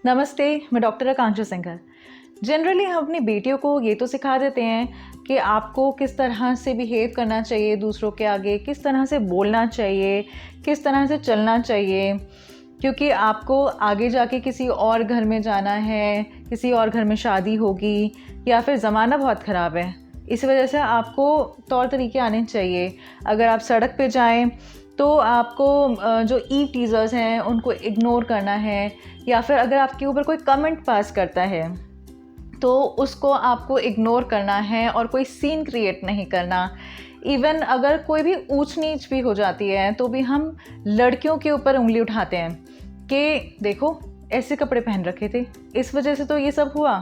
नमस्ते, मैं डॉक्टर आकांक्षा सिंघल। जनरली हम अपनी बेटियों को ये तो सिखा देते हैं कि आपको किस तरह से बिहेव करना चाहिए दूसरों के आगे, किस तरह से बोलना चाहिए, किस तरह से चलना चाहिए, क्योंकि आपको आगे जाके किसी और घर में जाना है, किसी और घर में शादी होगी या फिर ज़माना बहुत ख़राब है। इस वजह से आपको तौर तरीके आने चाहिए। अगर आप सड़क पे जाएं तो आपको जो ईव टीज़र्स हैं उनको इग्नोर करना है, या फिर अगर आपके ऊपर कोई कमेंट पास करता है तो उसको आपको इग्नोर करना है और कोई सीन क्रिएट नहीं करना। इवन अगर कोई भी ऊंच नीच भी हो जाती है तो भी हम लड़कियों के ऊपर उंगली उठाते हैं कि देखो ऐसे कपड़े पहन रखे थे, इस वजह से तो ये सब हुआ,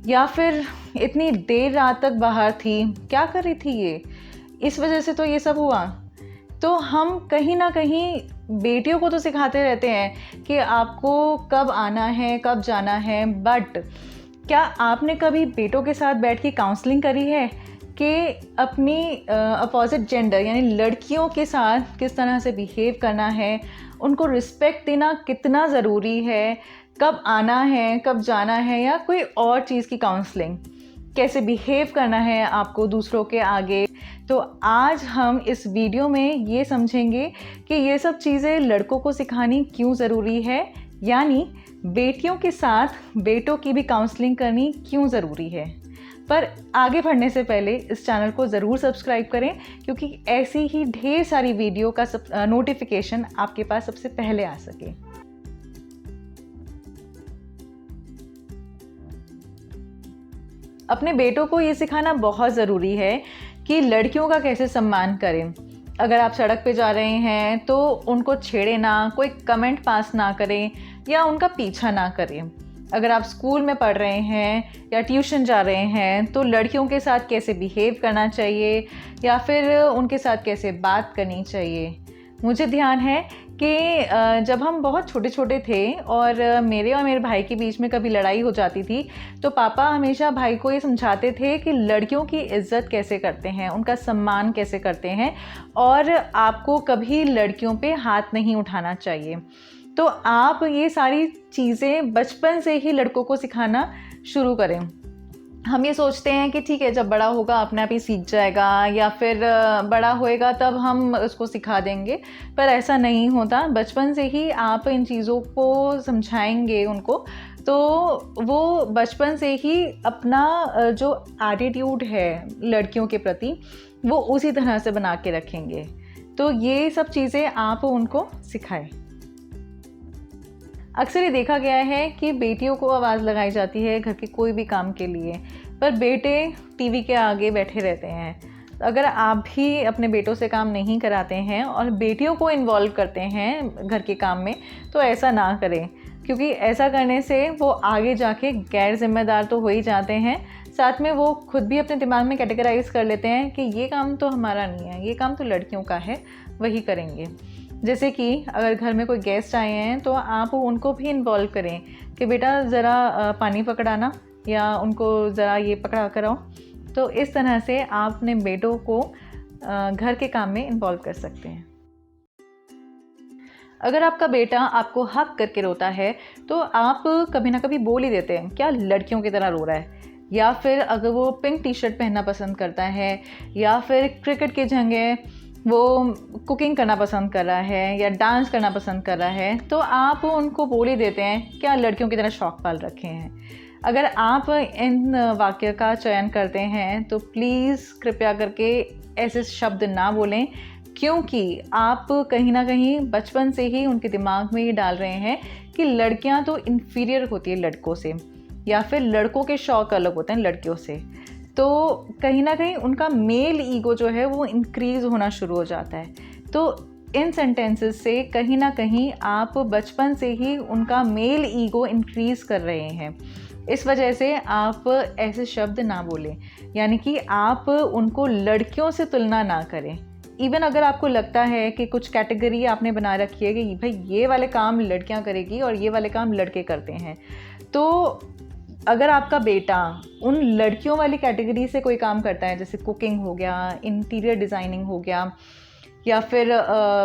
या फिर इतनी देर रात तक बाहर थी, क्या कर रही थी ये, इस वजह से तो ये सब हुआ। तो हम कहीं ना कहीं बेटियों को तो सिखाते रहते हैं कि आपको कब आना है, कब जाना है, बट क्या आपने कभी बेटों के साथ बैठ के काउंसलिंग करी है कि अपनी अपोजिट जेंडर यानी लड़कियों के साथ किस तरह से बिहेव करना है, उनको रिस्पेक्ट देना कितना ज़रूरी है, कब आना है, कब जाना है, या कोई और चीज़ की काउंसलिंग, कैसे बिहेव करना है आपको दूसरों के आगे। तो आज हम इस वीडियो में ये समझेंगे कि ये सब चीज़ें लड़कों को सिखानी क्यों ज़रूरी है, यानी बेटियों के साथ बेटों की भी काउंसलिंग करनी क्यों ज़रूरी है। पर आगे बढ़ने से पहले इस चैनल को ज़रूर सब्सक्राइब करें, क्योंकि ऐसी ही ढेर सारी वीडियो का नोटिफिकेशन आपके पास सबसे पहले आ सके। अपने बेटों को ये सिखाना बहुत ज़रूरी है कि लड़कियों का कैसे सम्मान करें। अगर आप सड़क पे जा रहे हैं तो उनको छेड़े ना, कोई कमेंट पास ना करें या उनका पीछा ना करें। अगर आप स्कूल में पढ़ रहे हैं या ट्यूशन जा रहे हैं तो लड़कियों के साथ कैसे बिहेव करना चाहिए या फिर उनके साथ कैसे बात करनी चाहिए। मुझे ध्यान है कि जब हम बहुत छोटे छोटे थे और मेरे और मेरे भाई के बीच में कभी लड़ाई हो जाती थी तो पापा हमेशा भाई को ये समझाते थे कि लड़कियों की इज़्ज़त कैसे करते हैं, उनका सम्मान कैसे करते हैं, और आपको कभी लड़कियों पे हाथ नहीं उठाना चाहिए। तो आप ये सारी चीज़ें बचपन से ही लड़कों को सिखाना शुरू करें। हम ये सोचते हैं कि ठीक है, जब बड़ा होगा अपने आप ही सीख जाएगा या फिर बड़ा होएगा तब हम उसको सिखा देंगे, पर ऐसा नहीं होता। बचपन से ही आप इन चीज़ों को समझाएंगे उनको तो वो बचपन से ही अपना जो एटीट्यूड है लड़कियों के प्रति वो उसी तरह से बना के रखेंगे। तो ये सब चीज़ें आप उनको सिखाएं। अक्सर ये देखा गया है कि बेटियों को आवाज़ लगाई जाती है घर के कोई भी काम के लिए, पर बेटे टीवी के आगे बैठे रहते हैं। अगर आप भी अपने बेटों से काम नहीं कराते हैं और बेटियों को इन्वॉल्व करते हैं घर के काम में तो ऐसा ना करें, क्योंकि ऐसा करने से वो आगे जाके गैर जिम्मेदार तो हो ही जाते हैं, साथ में वो खुद भी अपने दिमाग में कैटेगराइज कर लेते हैं कि ये काम तो हमारा नहीं है, ये काम तो लड़कियों का है, वही करेंगे। जैसे कि अगर घर में कोई गेस्ट आए हैं तो आप उनको भी इन्वॉल्व करें कि बेटा ज़रा पानी पकड़ाना या उनको ज़रा ये पकड़ा कर आओ। तो इस तरह से आप अपने बेटों को घर के काम में इन्वॉल्व कर सकते हैं। अगर आपका बेटा आपको हक करके रोता है तो आप कभी ना कभी बोल ही देते हैं क्या लड़कियों की तरह रो रहा है, या फिर अगर वो पिंक टी शर्ट पहनना पसंद करता है या फिर क्रिकेट की जगह वो कुकिंग करना पसंद कर रहा है या डांस करना पसंद कर रहा है, तो आप उनको बोल ही देते हैं क्या लड़कियों की तरह शौक पाल रखे हैं। अगर आप इन वाक्य का चयन करते हैं तो प्लीज़ कृपया करके ऐसे शब्द ना बोलें, क्योंकि आप कहीं ना कहीं बचपन से ही उनके दिमाग में ये डाल रहे हैं कि लड़कियां तो इन्फीरियर होती है लड़कों से, या फिर लड़कों के शौक अलग होते हैं लड़कियों से। तो कहीं ना कहीं उनका मेल ईगो जो है वो इंक्रीज़ होना शुरू हो जाता है। तो इन सेंटेंसेस से कहीं ना कहीं आप बचपन से ही उनका मेल ईगो इंक्रीज़ कर रहे हैं। इस वजह से आप ऐसे शब्द ना बोलें, यानी कि आप उनको लड़कियों से तुलना ना करें। इवन अगर आपको लगता है कि कुछ कैटेगरी आपने बना रखी है कि भाई ये वाले काम लड़कियां करेगी और ये वाले काम लड़के करते हैं, तो अगर आपका बेटा उन लड़कियों वाली कैटेगरी से कोई काम करता है, जैसे कुकिंग हो गया, इंटीरियर डिज़ाइनिंग हो गया या फिर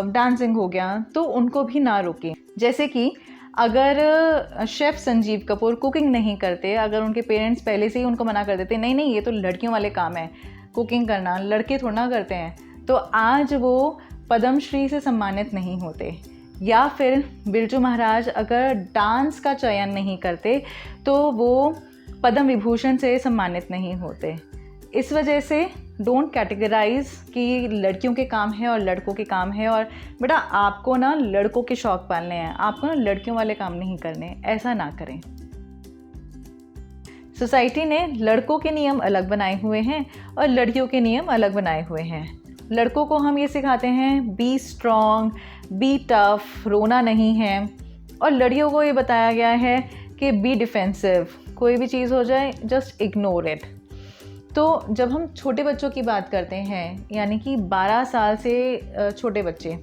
डांसिंग हो गया, तो उनको भी ना रोकें। जैसे कि अगर शेफ़ संजीव कपूर कुकिंग नहीं करते, अगर उनके पेरेंट्स पहले से ही उनको मना कर देते, नहीं नहीं ये तो लड़कियों वाले काम है कुकिंग करना, लड़के थोड़ा ना करते हैं, तो आज वो पद्मश्री से सम्मानित नहीं होते। या फिर बिरजू महाराज अगर डांस का चयन नहीं करते तो वो पद्म विभूषण से सम्मानित नहीं होते। इस वजह से डोंट कैटेगराइज कि लड़कियों के काम है और लड़कों के काम है, और बेटा आपको ना लड़कों के शौक़ पालने हैं, आपको ना लड़कियों वाले काम नहीं करने, ऐसा ना करें। सोसाइटी ने लड़कों के नियम अलग बनाए हुए हैं और लड़कियों के नियम अलग बनाए हुए हैं। लड़कों को हम ये सिखाते हैं बी स्ट्रॉन्ग, बी टफ, रोना नहीं है, और लड़कियों को ये बताया गया है कि बी डिफेंसिव, कोई भी चीज़ हो जाए जस्ट इग्नोर इट। तो जब हम छोटे बच्चों की बात करते हैं, यानी कि 12 साल से छोटे बच्चे,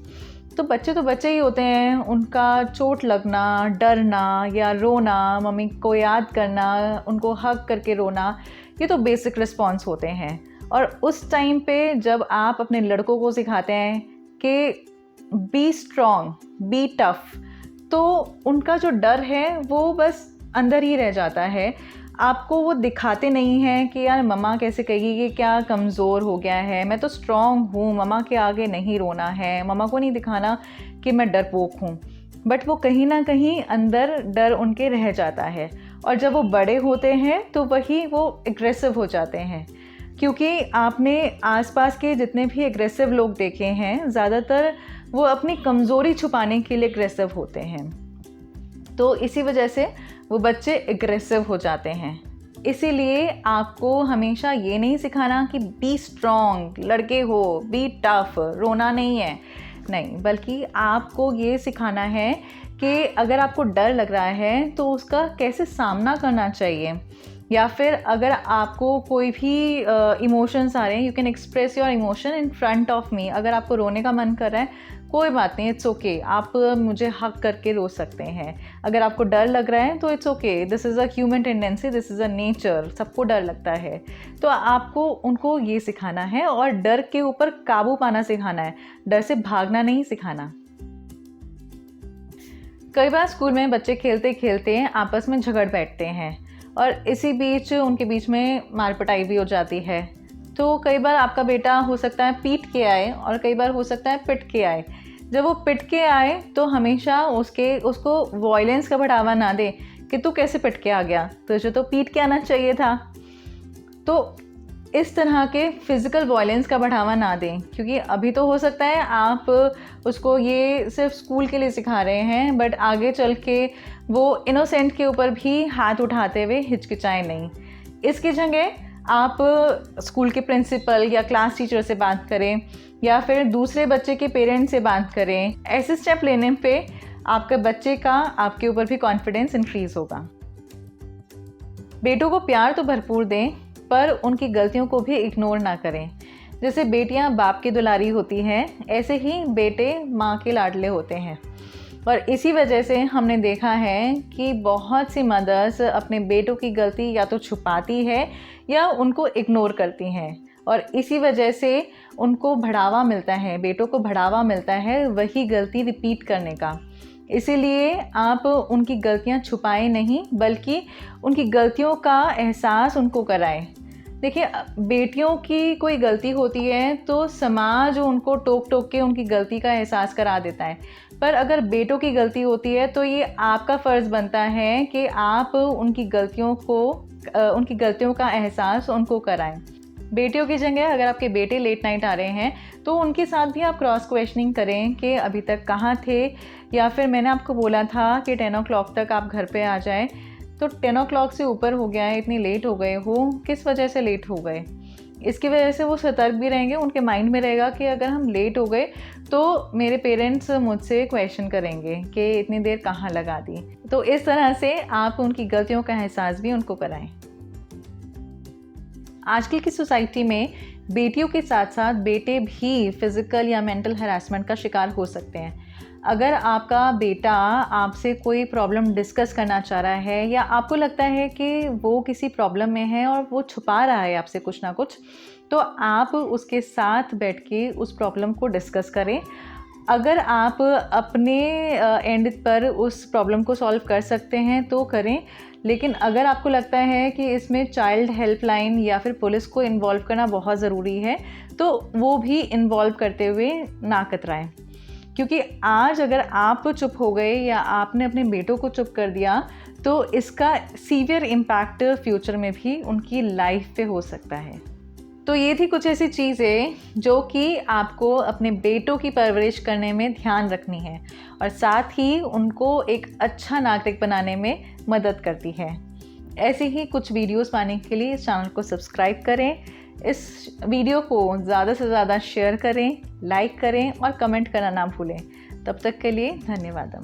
तो बच्चे ही होते हैं। उनका चोट लगना, डरना या रोना, मम्मी को याद करना, उनको हग करके रोना, ये तो बेसिक रिस्पॉन्स होते हैं। और उस टाइम पे जब आप अपने लड़कों को सिखाते हैं कि बी स्ट्रॉन्ग, बी टफ, तो उनका जो डर है वो बस अंदर ही रह जाता है। आपको वो दिखाते नहीं हैं कि यार मम्मा कैसे कहेगी कि क्या कमज़ोर हो गया है, मैं तो स्ट्रॉन्ग हूँ, मम्मा के आगे नहीं रोना है, मम्मा को नहीं दिखाना कि मैं डरपोक हूँ। बट वो कहीं ना कहीं अंदर डर उनके रह जाता है, और जब वो बड़े होते हैं तो वही वो एग्रेसिव हो जाते हैं। क्योंकि आपने आसपास के जितने भी एग्रेसिव लोग देखे हैं, ज़्यादातर वो अपनी कमज़ोरी छुपाने के लिए एग्रेसिव होते हैं। तो इसी वजह से वो बच्चे एग्रेसिव हो जाते हैं। इसीलिए आपको हमेशा ये नहीं सिखाना कि बी स्ट्रॉन्ग, लड़के हो, बी टफ, रोना नहीं है, नहीं, बल्कि आपको ये सिखाना है कि अगर आपको डर लग रहा है तो उसका कैसे सामना करना चाहिए। या फिर अगर आपको कोई भी इमोशंस आ रहे हैं, you can express your emotion in front of me. अगर आपको रोने का मन कर रहा है, कोई बात नहीं, इट्स ओके, आप मुझे हक करके रो सकते हैं। अगर आपको डर लग रहा है तो it's okay, this is a human tendency, this is a nature, सबको डर लगता है। तो आपको उनको ये सिखाना है और डर के ऊपर काबू पाना सिखाना है, डर से भागना नहीं सिखाना। कई बार स्कूल में बच्चे खेलते खेलते आपस में झगड़ बैठते हैं और इसी बीच उनके बीच में मारपिटाई भी हो जाती है। तो कई बार आपका बेटा हो सकता है पीट के आए और कई बार हो सकता है पिट के आए। जब वो पिट के आए तो हमेशा उसको वॉयलेंस का बढ़ावा ना दे कि तू कैसे पिट के आ गया, तुझे तो पीट के आना चाहिए था। तो इस तरह के फिज़िकल वॉयलेंस का बढ़ावा ना दें, क्योंकि अभी तो हो सकता है आप उसको ये सिर्फ स्कूल के लिए सिखा रहे हैं, बट आगे चल के वो इनोसेंट के ऊपर भी हाथ उठाते हुए हिचकिचाए नहीं। इसकी जगह आप स्कूल के प्रिंसिपल या क्लास टीचर से बात करें या फिर दूसरे बच्चे के पेरेंट्स से बात करें। ऐसे स्टेप लेने पे आपके बच्चे का आपके ऊपर भी कॉन्फिडेंस इंक्रीज़ होगा। बेटों को प्यार तो भरपूर दें, पर उनकी गलतियों को भी इग्नोर ना करें। जैसे बेटियां बाप की दुलारी होती हैं, ऐसे ही बेटे माँ के लाडले होते हैं। और इसी वजह से हमने देखा है कि बहुत सी मदर्स अपने बेटों की गलती या तो छुपाती है या उनको इग्नोर करती हैं, और इसी वजह से उनको बढ़ावा मिलता है, बेटों को बढ़ावा मिलता है वही गलती रिपीट करने का। इसीलिए आप उनकी गलतियां छुपाएं नहीं, बल्कि उनकी गलतियों का एहसास उनको कराएं। देखिए, बेटियों की कोई गलती होती है तो समाज उनको टोक टोक के उनकी गलती का एहसास करा देता है, पर अगर बेटों की गलती होती है तो ये आपका फ़र्ज़ बनता है कि आप उनकी गलतियों का एहसास उनको कराएं। बेटियों की जगह अगर आपके बेटे लेट नाइट आ रहे हैं तो उनके साथ भी आप क्रॉस क्वेश्चनिंग करें कि अभी तक कहाँ थे, या फिर मैंने आपको बोला था कि 10 o'clock तक आप घर पे आ जाएं, तो 10 o'clock से ऊपर हो गया है, इतनी लेट हो गए हो, किस वजह से लेट हो गए। इसकी वजह से वो सतर्क भी रहेंगे, उनके माइंड में रहेगा कि अगर हम लेट हो गए तो मेरे पेरेंट्स मुझसे क्वेश्चन करेंगे कि इतनी देर कहाँ लगा दी। तो इस तरह से आप उनकी गलतियों का एहसास भी उनको कराएं। आजकल की सोसाइटी में बेटियों के साथ साथ बेटे भी फिज़िकल या मेंटल हरासमेंट का शिकार हो सकते हैं। अगर आपका बेटा आपसे कोई प्रॉब्लम डिस्कस करना चाह रहा है या आपको लगता है कि वो किसी प्रॉब्लम में है और वो छुपा रहा है आपसे कुछ ना कुछ, तो आप उसके साथ बैठ के उस प्रॉब्लम को डिस्कस करें अगर आप अपने एंड पर उस प्रॉब्लम को सॉल्व कर सकते हैं तो करें, लेकिन अगर आपको लगता है कि इसमें चाइल्ड हेल्पलाइन या फिर पुलिस को इन्वॉल्व करना बहुत ज़रूरी है तो वो भी इन्वॉल्व करते हुए ना कतराएं, क्योंकि आज अगर आप चुप हो गए या आपने अपने बेटों को चुप कर दिया तो इसका सीवियर इम्पैक्ट फ्यूचर में भी उनकी लाइफ पे हो सकता है। तो ये थी कुछ ऐसी चीज़ें जो कि आपको अपने बेटों की परवरिश करने में ध्यान रखनी है और साथ ही उनको एक अच्छा नागरिक बनाने में मदद करती है। ऐसे ही कुछ वीडियोस पाने के लिए इस चैनल को सब्सक्राइब करें, इस वीडियो को ज़्यादा से ज़्यादा शेयर करें, लाइक करें और कमेंट करना ना भूलें। तब तक के लिए धन्यवाद।